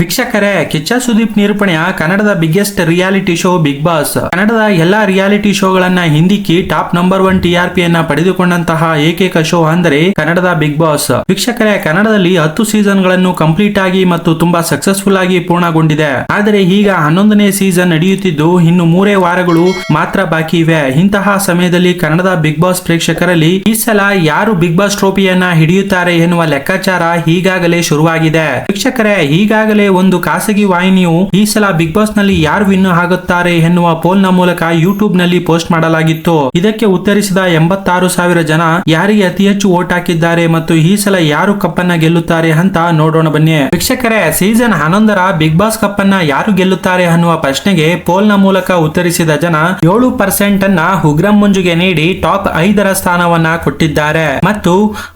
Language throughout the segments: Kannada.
ವೀಕ್ಷಕರೇ, ಕಿಚ್ಚ ಸುದೀಪ್ ನಿರೂಪಣೆಯ ಕನ್ನಡದ biggest reality show Bigg Boss. ಕನ್ನಡದ ಎಲ್ಲಾ ರಿಯಾಲಿಟಿ ಶೋಗಳನ್ನ ಹಿಂದಿಕ್ಕಿ ಟಾಪ್ ನಂಬರ್ 1 TRP ಯನ್ನ ಪಡೆದುಕೊಂಡಂತಹ ಏಕೈಕ ಶೋ ಅಂದರೆ ಕನ್ನಡದ ಬಿಗ್ ಬಾಸ್. ವೀಕ್ಷಕರೇ, ಕನ್ನಡದಲ್ಲಿ 10 ಸೀಸನ್ ಗಳನ್ನು ಕಂಪ್ಲೀಟ್ ಆಗಿ ಮತ್ತು ತುಂಬಾ ಸಕ್ಸಸ್ಫುಲ್ ಆಗಿ ಪೂರ್ಣಗೊಂಡಿದೆ. ಆದರೆ ಈಗ 11ನೇ ಸೀಸನ್ ನಡೆಯುತ್ತಿದ್ದು ಇನ್ನು 3 ವಾರಗಳು ಮಾತ್ರ ಬಾಕಿ ಇವೆ. ಇಂತಹ ಸಮಯದಲ್ಲಿ ಕನ್ನಡದ ಬಿಗ್ ಬಾಸ್ ಪ್ರೇಕ್ಷಕರಲ್ಲಿ ಈ ಸಲ ಯಾರು ಬಿಗ್ ಬಾಸ್ ಟ್ರೋಫಿಯನ್ನ ಹಿಡಿಯುತ್ತಾರೆ ಎನ್ನುವ ಲೆಕ್ಕಾಚಾರ ಈಗಾಗಲೇ ಶುರುವಾಗಿದೆ. ವೀಕ್ಷಕರೇ, ಈಗಾಗಲೇ ಒಂದು ಖಾಸಗಿ ವಾಹಿನಿಯು ಈ ಸಲ ಬಿಗ್ ಬಾಸ್ ನಲ್ಲಿ ಯಾರು ವಿನ್ ಆಗುತ್ತಾರೆ ಎನ್ನುವ ಪೋಲ್ ನ ಮೂಲಕ ಯೂಟ್ಯೂಬ್ ನಲ್ಲಿ ಪೋಸ್ಟ್ ಮಾಡಲಾಗಿತ್ತು. ಇದಕ್ಕೆ ಉತ್ತರಿಸಿದ 86,000 ಜನ ಯಾರಿಗೆ ಅತಿ ಹೆಚ್ಚು ವೋಟ್ ಹಾಕಿದ್ದಾರೆ ಮತ್ತು ಈ ಸಲ ಯಾರು ಕಪ್ಪನ್ನ ಗೆಲ್ಲುತ್ತಾರೆ ಅಂತ ನೋಡೋಣ ಬನ್ನಿ. ವೀಕ್ಷಕರೇ, ಸೀಸನ್ 11ರ ಬಿಗ್ ಬಾಸ್ ಕಪ್ಪನ್ನ ಯಾರು ಗೆಲ್ಲುತ್ತಾರೆ ಅನ್ನುವ ಪ್ರಶ್ನೆಗೆ ಪೋಲ್ ನ ಮೂಲಕ ಉತ್ತರಿಸಿದ ಜನ 7% ಅನ್ನ ಉಗ್ರಂ ಮಂಜುಗೆ ನೀಡಿ ಟಾಪ್ 5ರ ಸ್ಥಾನವನ್ನ ಕೊಟ್ಟಿದ್ದಾರೆ ಮತ್ತು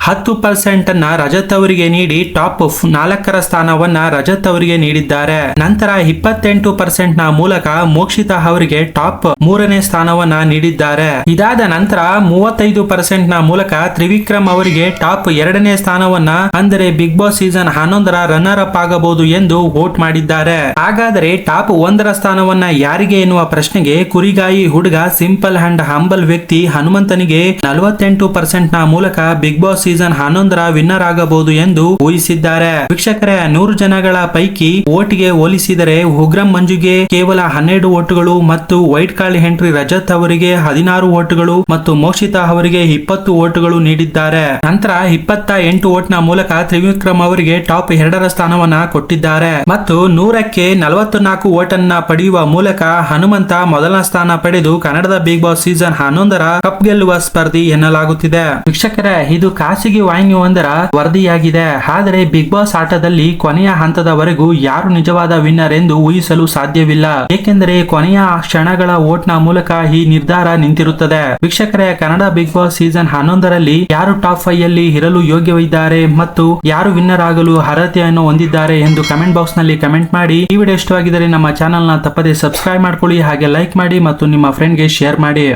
10% ಅನ್ನ ರಜತ್ ಅವರಿಗೆ ನೀಡಿ ಟಾಪ್ 4ರ ಸ್ಥಾನವನ್ನ ರಜತ್ ಅವರಿಗೆ ನೀಡಿದ್ದಾರೆ. ನಂತರ 28% ನ ಮೂಲಕ ಮೋಕ್ಷಿತಾ ಅವರಿಗೆ ಟಾಪ್ 3ನೇ ಸ್ಥಾನವನ್ನ ನೀಡಿದ್ದಾರೆ. ಇದಾದ ನಂತರ 35% ನ ಮೂಲಕ ತ್ರಿವಿಕ್ರಮ್ ಅವರಿಗೆ ಟಾಪ್ 2ನೇ ಸ್ಥಾನವನ್ನ, ಅಂದರೆ ಬಿಗ್ ಬಾಸ್ ಸೀಸನ್ 11ರ ರನ್ನರ್ ಅಪ್ ಆಗಬಹುದು ಎಂದು ವೋಟ್ ಮಾಡಿದ್ದಾರೆ. ಹಾಗಾದರೆ ಟಾಪ್ 1ರ ಸ್ಥಾನವನ್ನ ಯಾರಿಗೆ ಎನ್ನುವ ಪ್ರಶ್ನೆಗೆ ಕುರಿಗಾಯಿ ಹುಡುಗ ಸಿಂಪಲ್ ಅಂಡ್ ಹಂಬಲ್ ವ್ಯಕ್ತಿ ಹನುಮಂತನಿಗೆ 48% ನ ಮೂಲಕ ಬಿಗ್ ಬಾಸ್ ಸೀಸನ್ 11ರ ವಿನ್ನರ್ ಆಗಬಹುದು ಎಂದು ಊಹಿಸಿದ್ದಾರೆ. ವೀಕ್ಷಕರೇ, 100 ಜನಗಳ ಪೈಕಿ ವೋಟ್ಗೆ ಹೋಲಿಸಿದರೆ ಉಗ್ರಂ ಮಂಜುಗೆ ಕೇವಲ 12 ವೋಟ್ಗಳು ಮತ್ತು ವೈಟ್ ಕಾರ್ಡ್ ಎಂಟ್ರಿ ರಜತ್ ಅವರಿಗೆ 16 ವೋಟ್ಗಳು ಮತ್ತು ಮೋಕ್ಷಿತಾ ಅವರಿಗೆ 20 ವೋಟ್ಗಳು ನೀಡಿದ್ದಾರೆ. ನಂತರ 28 ವೋಟ್ ನ ಮೂಲಕ ತ್ರಿವಿಕ್ರಮ್ ಅವರಿಗೆ ಟಾಪ್ 2ರ ಸ್ಥಾನವನ್ನ ಕೊಟ್ಟಿದ್ದಾರೆ ಮತ್ತು 100ಕ್ಕೆ 44 ವೋಟ್ ಅನ್ನ ಪಡೆಯುವ ಮೂಲಕ ಹನುಮಂತ ಮೊದಲ ಸ್ಥಾನ ಪಡೆದು ಕನ್ನಡದ ಬಿಗ್ ಬಾಸ್ ಸೀಸನ್ 11ರ ಕಪ್ ಗೆಲ್ಲುವ ಸ್ಪರ್ಧಿ ಎನ್ನಲಾಗುತ್ತಿದೆ. ವೀಕ್ಷಕರೇ, ಇದು ಖಾಸಗಿ ವಾಹಿನಿಯೊಂದರ ವರದಿಯಾಗಿದೆ. ಆದರೆ ಬಿಗ್ ಬಾಸ್ ಆಟದಲ್ಲಿ ಕೊನೆಯ ಹಂತದವರೆಗೂ ಯಾರು ನಿಜವಾದ ವಿನ್ನರ್ ಎಂದು ಊಹಿಸಲು ಸಾಧ್ಯವಿಲ್ಲ. ಏಕೆಂದರೆ ಕೊನೆಯ ಕ್ಷಣಗಳ ವೋಟ್ ನ ಮೂಲಕ ಈ ನಿರ್ಧಾರ ನಿಂತಿರುತ್ತದೆ. ವೀಕ್ಷಕರೇ, ಕನ್ನಡ ಬಿಗ್ ಬಾಸ್ ಸೀಸನ್ 11ರಲ್ಲಿ ಯಾರು ಟಾಪ್ 5 ಯಲ್ಲಿ ಇರಲು ಯೋಗ್ಯವಿದ್ದಾರೆ ಮತ್ತು ಯಾರು ವಿನ್ನರ್ ಆಗಲು ಅರ್ಹತೆಯನ್ನು ಹೊಂದಿದ್ದಾರೆ ಎಂದು ಕಮೆಂಟ್ ಬಾಕ್ಸ್ ನಲ್ಲಿ ಕಮೆಂಟ್ ಮಾಡಿ. ಈ ವಿಡಿಯೋ ಇಷ್ಟವಾಗಿದ್ದರೆ ನಮ್ಮ ಚಾನೆಲ್ ನ ತಪ್ಪದೇ ಸಬ್ಸ್ಕ್ರೈಬ್ ಮಾಡ್ಕೊಳ್ಳಿ, ಹಾಗೆ ಲೈಕ್ ಮಾಡಿ ಮತ್ತು ನಿಮ್ಮ ಫ್ರೆಂಡ್ ಗೆ ಶೇರ್ ಮಾಡಿ.